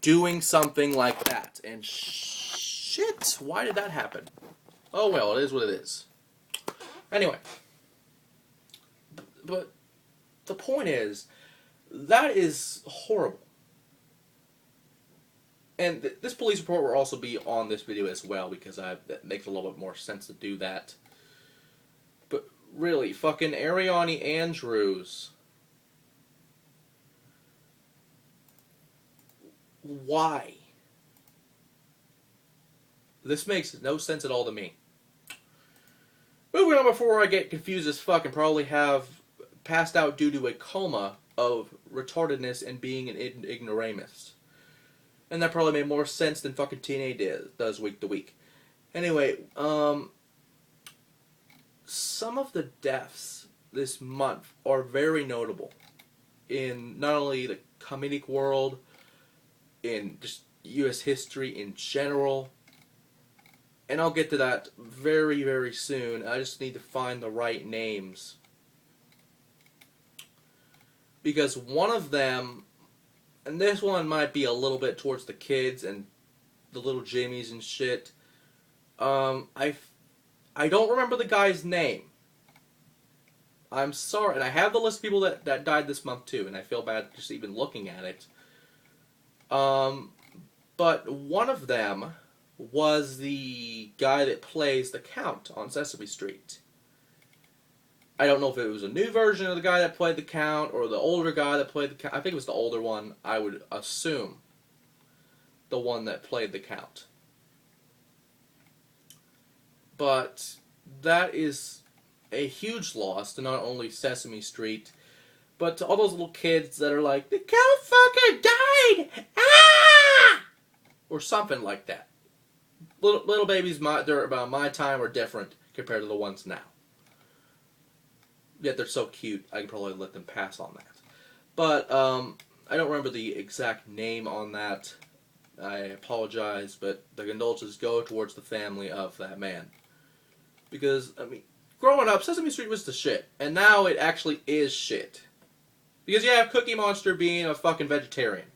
doing something like that. And shit, why did that happen? Oh well, it is what it is. Anyway, but the point is, that is horrible. And this police report will also be on this video as well, because that makes a little bit more sense to do that. But really, fucking Ariane Andrews. Why? This makes no sense at all to me. Moving on before I get confused as fuck and probably have passed out due to a coma of retardedness and being an ignoramus. And that probably made more sense than fucking TNA does week to week. Anyway, some of the deaths this month are very notable in not only the comedic world, in just U.S. history in general. And I'll get to that very, very soon. I just need to find the right names. Because one of them, and this one might be a little bit towards the kids and the little Jimmies and shit. I don't remember the guy's name. I'm sorry. And I have the list of people that died this month too, and I feel bad just even looking at it. But one of them was the guy that plays the Count on Sesame Street. I don't know if it was a new version of the guy that played the Count or the older guy that played the Count. I think it was the older one, I would assume. The one that played the Count. But that is a huge loss to not only Sesame Street, but to all those little kids that are like, the Count fucking died! Ah! Or something like that. Little babies about my time are different compared to the ones now. Yet they're so cute, I can probably let them pass on that. But I don't remember the exact name on that. I apologize, but the condolences go towards the family of that man. Because, I mean, growing up, Sesame Street was the shit. And now it actually is shit. Because you have Cookie Monster being a fucking vegetarian.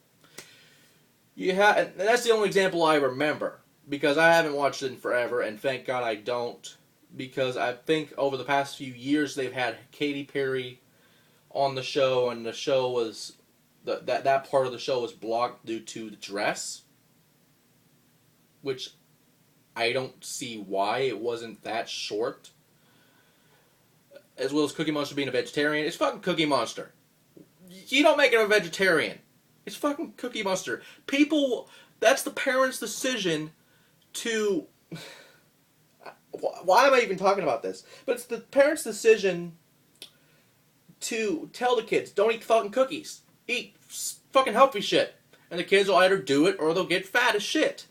And that's the only example I remember. Because I haven't watched it in forever, and thank God I don't. Because I think over the past few years they've had Katy Perry on the show, and the show was that part of the show was blocked due to the dress, which I don't see why it wasn't that short. As well as Cookie Monster being a vegetarian, it's fucking Cookie Monster. You don't make it a vegetarian. It's fucking Cookie Monster. That's the parents' decision to. Why am I even talking about this? But it's the parents' decision to tell the kids, don't eat fucking cookies. Eat fucking healthy shit. And the kids will either do it or they'll get fat as shit.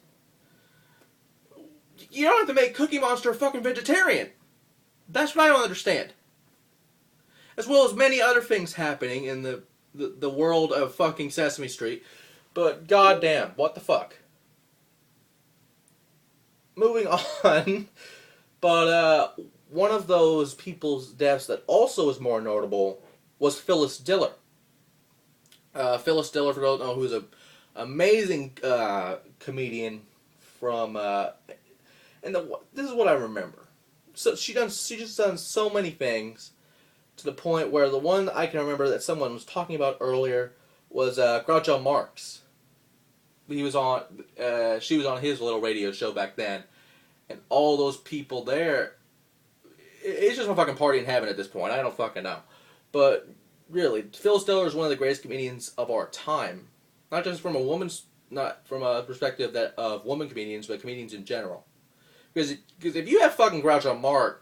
You don't have to make Cookie Monster a fucking vegetarian. That's what I don't understand. As well as many other things happening in the world of fucking Sesame Street. But goddamn, what the fuck? Moving on, but one of those people's deaths that also is more notable was Phyllis Diller. Phyllis Diller, for those who don't know, who's an amazing comedian from, this is what I remember. So she just done so many things to the point where the one I can remember that someone was talking about earlier was Groucho Marx. She was on his little radio show back then, and all those people there, it's just a fucking party in heaven at this point. I don't fucking know. But really, Phyllis Diller is one of the greatest comedians of our time. Not just from not from a perspective of woman comedians, but comedians in general. Because if you have fucking Groucho Marx,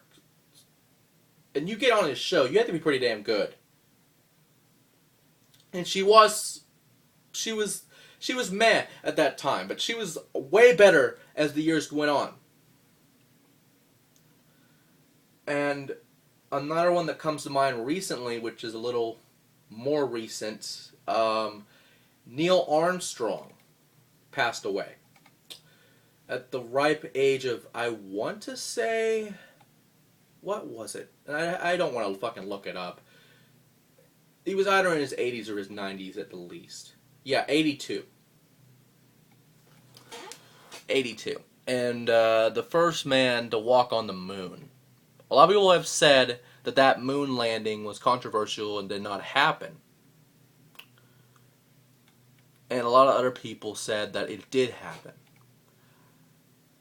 and you get on his show, you have to be pretty damn good. And she was meh at that time, but she was way better as the years went on. And another one that comes to mind recently, which is a little more recent, Neil Armstrong passed away at the ripe age of, I want to say, what was it? And I don't want to fucking look it up. He was either in his 80s or his 90s at the least. Yeah, 82. '82. And the first man to walk on the moon. A lot of people have said that that moon landing was controversial and did not happen. And a lot of other people said that it did happen.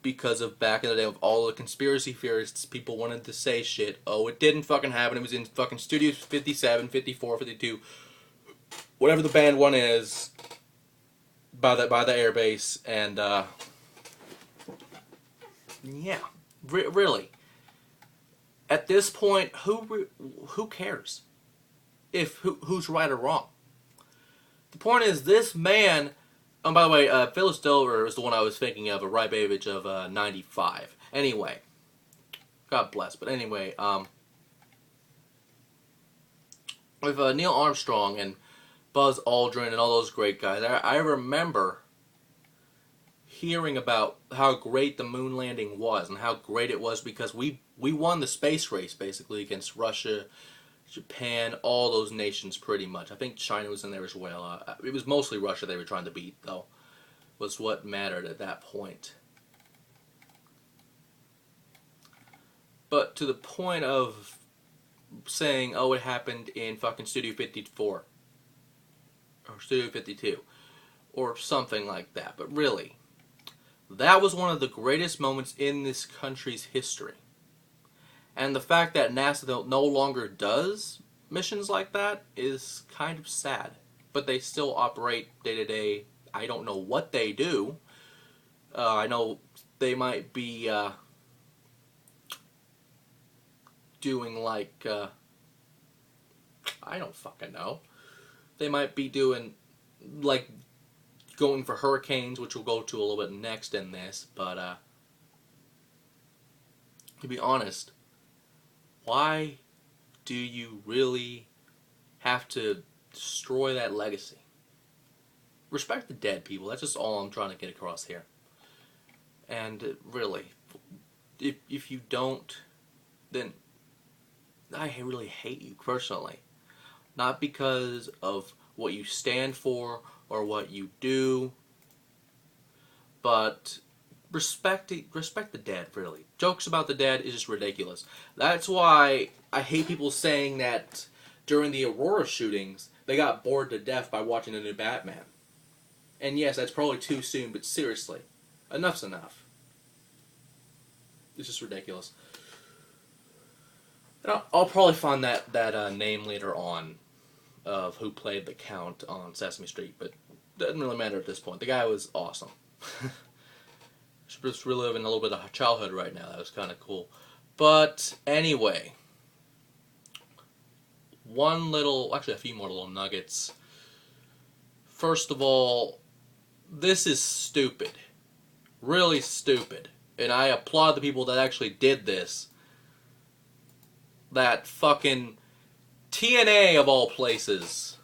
Because of back in the day of all the conspiracy theorists, people wanted to say shit. Oh, it didn't fucking happen. It was in fucking Studio 57, 54, 52, whatever the band one is, by the airbase, and yeah, really. At this point, who cares if who's right or wrong? The point is, this man. Oh, by the way, Phyllis Diller is the one I was thinking of, a ripe age of 95. Anyway, God bless. But anyway, with Neil Armstrong and Buzz Aldrin and all those great guys, I remember hearing about how great the moon landing was and how great it was because we won the space race basically against Russia, Japan, all those nations pretty much. I think China was in there as well. It was mostly Russia they were trying to beat, though, was what mattered at that point. But to the point of saying, oh, it happened in fucking Studio 54, or Studio 52, or something like that. But really, that was one of the greatest moments in this country's history. And the fact that NASA no longer does missions like that is kind of sad. But they still operate day to day. I don't know what they do. I know they might be doing like, I don't fucking know. They might be doing like going for hurricanes, which we'll go to a little bit next in this. But to be honest, why do you really have to destroy that legacy? Respect the dead, people. That's just all I'm trying to get across here. And really, if you don't, then I really hate you personally. Not because of what you stand for or what you do, but respect the dead, really. Jokes about the dead is just ridiculous. That's why I hate people saying that during the Aurora shootings, they got bored to death by watching the new Batman. And yes, that's probably too soon, but seriously, enough's enough. It's just ridiculous. And I'll probably find that name later on of who played the Count on Sesame Street, but it doesn't really matter at this point. The guy was awesome. Just reliving a little bit of childhood right now. That was kind of cool. But anyway, actually a few more little nuggets. First of all, this is stupid. Really stupid. And I applaud the people that actually did this. That fucking TNA of all places